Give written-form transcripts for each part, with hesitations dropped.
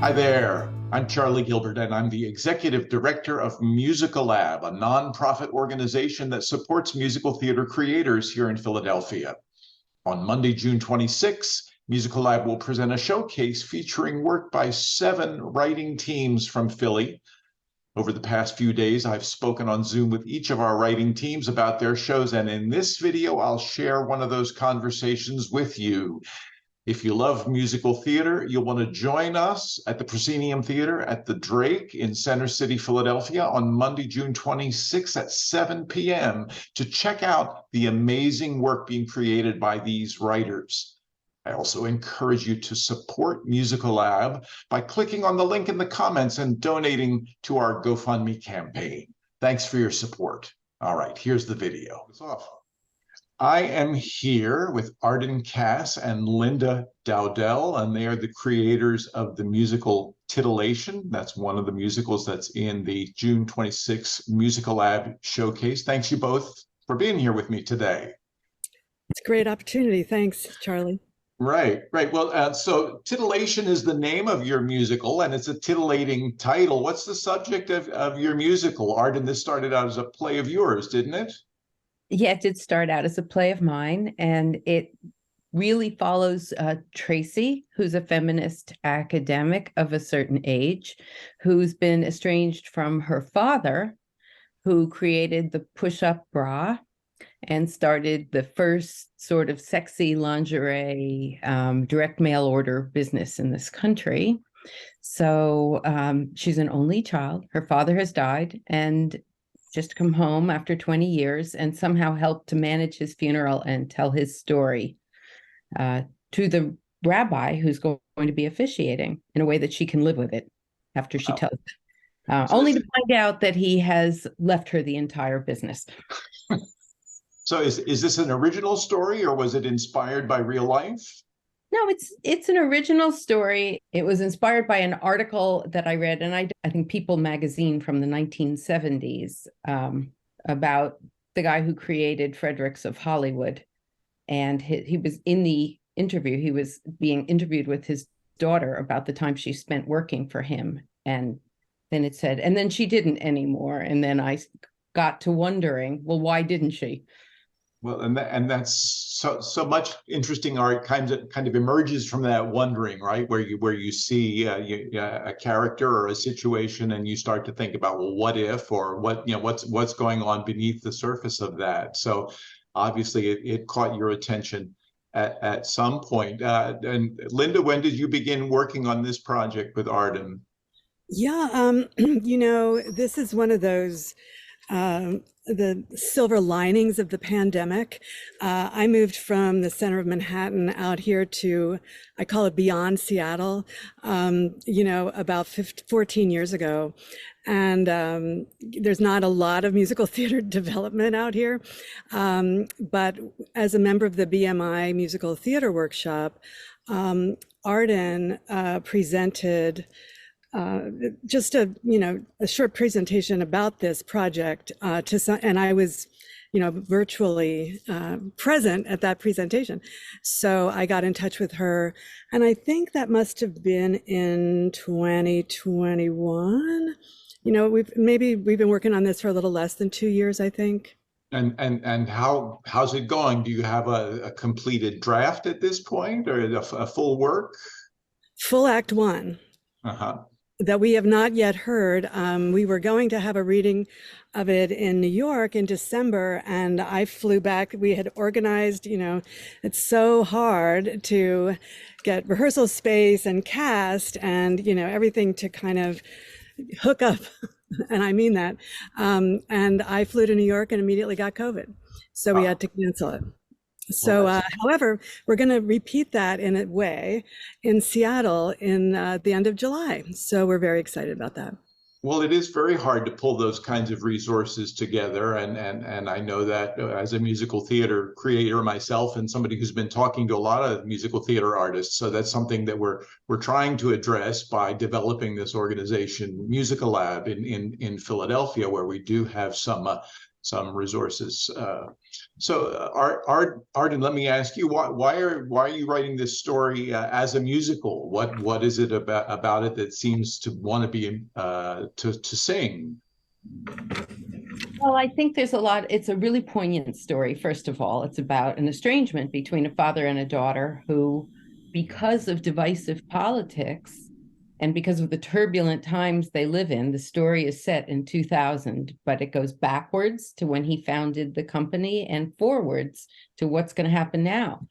Hi there, I'm Charlie Gilbert, and I'm the Executive Director of Musicalab, a nonprofit organization that supports musical theater creators here in Philadelphia. On Monday, June 26, Musicalab will present a showcase featuring work by 7 writing teams from Philly. Over the past few days, I've spoken on Zoom with each of our writing teams about their shows, and in this video, I'll share one of those conversations with you. If you love musical theater, you'll want to join us at the Proscenium Theater at the Drake in Center City, Philadelphia on Monday, June 26th at 7 p.m. to check out the amazing work being created by these writers. I also encourage you to support Musicalab by clicking on the link in the comments and donating to our GoFundMe campaign. Thanks for your support. All right, here's the video. It's off. I am here with Arden, Kass, and Linda Dowdell, and they are the creators of the musical Titillation. That's one of the musicals that's in the June 26th Musicalab showcase. Thanks you both for being here with me today. It's a great opportunity. Thanks, Charlie. Right. Well, so Titillation is the name of your musical, and it's a titillating title. What's the subject of your musical? Arden, this started out as a play of yours, didn't it? Yeah, it did start out as a play of mine, and it really follows Tracy, who's a feminist academic of a certain age, who's been estranged from her father, who created the push-up bra and started the first sort of sexy lingerie direct mail order business in this country. So she's an only child. Her father has died, and just come home after 20 years and somehow helped to manage his funeral and tell his story to the rabbi who's going to be officiating in a way that she can live with it after she tells it. Only to find out that he has left her the entire business. So is this an original story, or was it inspired by real life? No, it's an original story. It was inspired by an article that I read, and I think People magazine from the 1970s about the guy who created Fredericks of Hollywood. And he was in the interview, he was being interviewed with his daughter about the time she spent working for him. And then it said, and then she didn't anymore. And then I got to wondering, well, why didn't she? Well, and that's so much interesting art kind of emerges from that wondering, right? Where you see a character or a situation, and you start to think about, well, what if, or what's going on beneath the surface of that. So obviously, it caught your attention at some point. And Linda, when did you begin working on this project with Arden? Yeah, this is one of those the silver linings of the pandemic. I moved from the center of Manhattan out here to, I call it beyond Seattle, about 14 years ago. And there's not a lot of musical theater development out here. But as a member of the BMI Musical Theater Workshop, Arden presented just a short presentation about this project and I was virtually present at that presentation. So I got in touch with her, and I think that must have been in 2021. We've been working on this for a little less than 2 years, I think. And how's it going? Do you have a completed draft at this point, or a full work? Full Act 1. That we have not yet heard. We were going to have a reading of it in New York in December, and I flew back. We had organized, it's so hard to get rehearsal space and cast and, everything to kind of hook up. And I mean that. And I flew to New York and immediately got COVID. So we had to cancel it. So, however, we're going to repeat that in a way in Seattle in the end of July. So we're very excited about that. Well, it is very hard to pull those kinds of resources together. And I know that as a musical theater creator myself, and somebody who's been talking to a lot of musical theater artists. So that's something that we're trying to address by developing this organization, Musicalab, in Philadelphia, where we do have some some resources. Arden, let me ask you, why are you writing this story as a musical? What is it about it that seems to want to be to sing? Well, I think there's a lot. It's a really poignant story. First of all, it's about an estrangement between a father and a daughter who, because of divisive politics and because of the turbulent times they live in, the story is set in 2000, but it goes backwards to when he founded the company and forwards to what's going to happen now.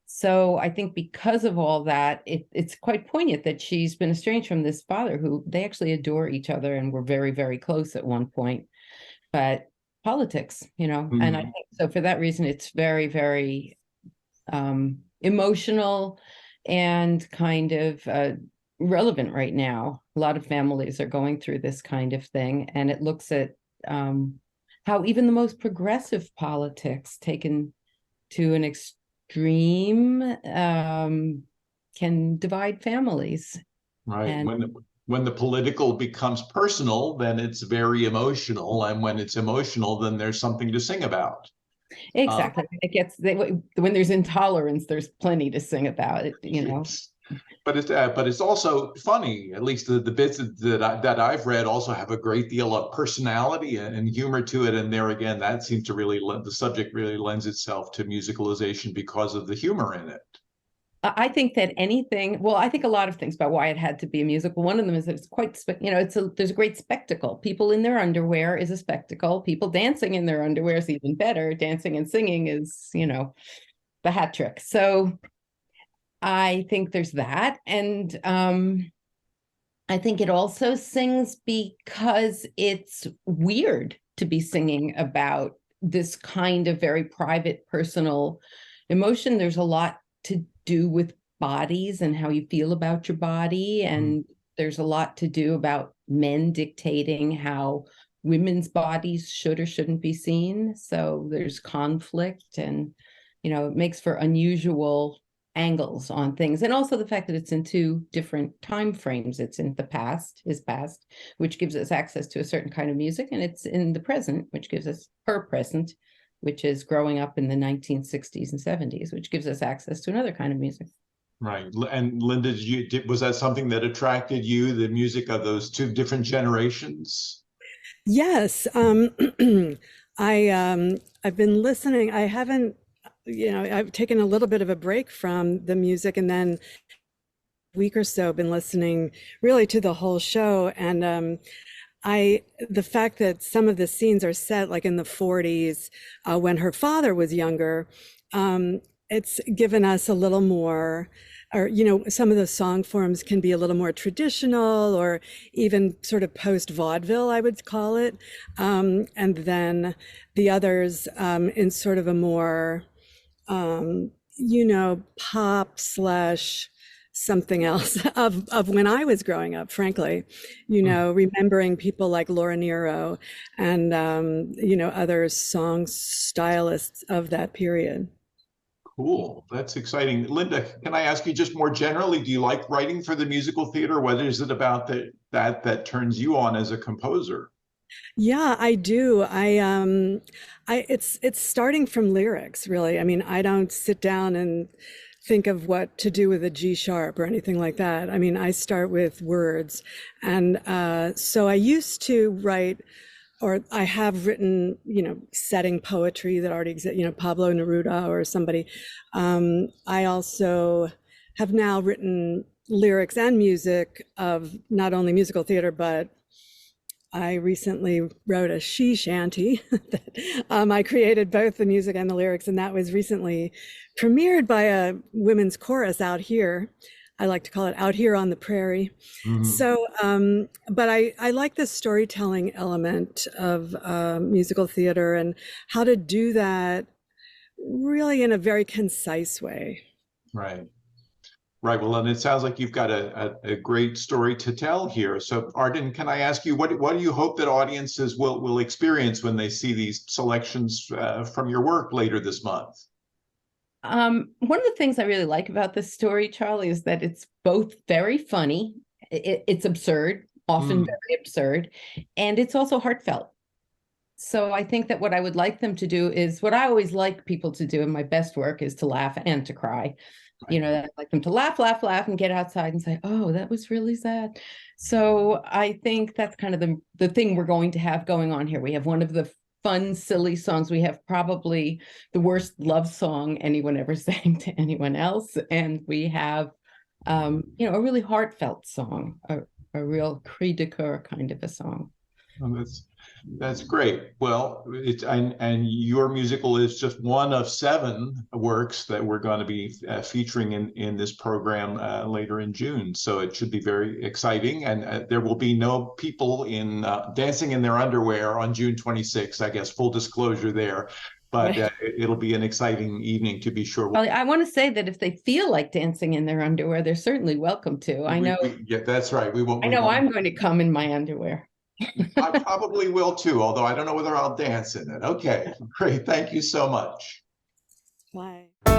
So I think because of all that, it's quite poignant that she's been estranged from this father who they actually adore each other and were very, very close at one point. But politics, and I think so for that reason, it's very, very emotional and kind of relevant right now. A lot of families are going through this kind of thing, and it looks at how even the most progressive politics taken to an extreme can divide families. Right. And when the political becomes personal, then it's very emotional, and when it's emotional, then there's something to sing about. exactly, when there's intolerance, there's plenty to sing about it, But it's also funny. At least the bits that I've read also have a great deal of personality and humor to it. And there again, that seems to really the subject really lends itself to musicalization because of the humor in it. I think that I think a lot of things about why it had to be a musical. One of them is that it's quite, there's a great spectacle. People in their underwear is a spectacle. People dancing in their underwear is even better. Dancing and singing is, the hat trick. So I think there's that. And I think it also sings because it's weird to be singing about this kind of very private, personal emotion. There's a lot to do with bodies and how you feel about your body. And there's a lot to do about men dictating how women's bodies should or shouldn't be seen. So there's conflict and, it makes for unusual angles on things. And also the fact that it's in two different time frames. It's in the past, his past, which gives us access to a certain kind of music. And it's in the present, which gives us her present, which is growing up in the 1960s and 70s, which gives us access to another kind of music. Right. And Linda, was that something that attracted you, the music of those two different generations? Yes. I've been listening. I haven't, I've taken a little bit of a break from the music, and then a week or so been listening really to the whole show. And the fact that some of the scenes are set like in the 40s when her father was younger, it's given us a little more, or, some of the song forms can be a little more traditional or even sort of post-vaudeville, I would call it. And then the others in sort of a more, pop / something else of when I was growing up, frankly, remembering people like Laura Nyro and, other song stylists of that period. Cool. That's exciting. Linda, can I ask you just more generally, do you like writing for the musical theater? What is it about that turns you on as a composer? Yeah, I do. It's starting from lyrics, really. I mean, I don't sit down and think of what to do with a G sharp or anything like that. I mean, I start with words. And so I used to write, or I have written, setting poetry that already exists, Pablo Neruda or somebody. I also have now written lyrics and music of not only musical theater, but I recently wrote a she shanty. I created both the music and the lyrics, and that was recently premiered by a women's chorus out here. I like to call it Out Here on the Prairie. So, but I like the storytelling element of musical theater and how to do that really in a very concise way. Right. Right. Well, and it sounds like you've got a great story to tell here. So, Arden, can I ask you, what do you hope that audiences will experience when they see these selections from your work later this month? One of the things I really like about this story, Charlie, is that it's both very funny, it's absurd, often very absurd, and it's also heartfelt. So I think that what I would like them to do is what I always like people to do in my best work is to laugh and to cry. You know, I'd like them to laugh, laugh, laugh, and get outside and say, oh, that was really sad. So I think that's kind of the thing we're going to have going on here. We have one of the fun, silly songs. We have probably the worst love song anyone ever sang to anyone else. And we have, you know, a really heartfelt song, a real cri de coeur kind of a song. Well, that's great. Well, and your musical is just one of 7 works that we're going to be featuring in this program later in June. So it should be very exciting. And there will be no people in dancing in their underwear on June 26th. I guess full disclosure there. But it'll be an exciting evening to be sure. Well, I want to say that if they feel like dancing in their underwear, they're certainly welcome to. I know. Yeah, that's right. I know I'm going to come in my underwear. I probably will too, although I don't know whether I'll dance in it. Okay, great. Thank you so much. Bye.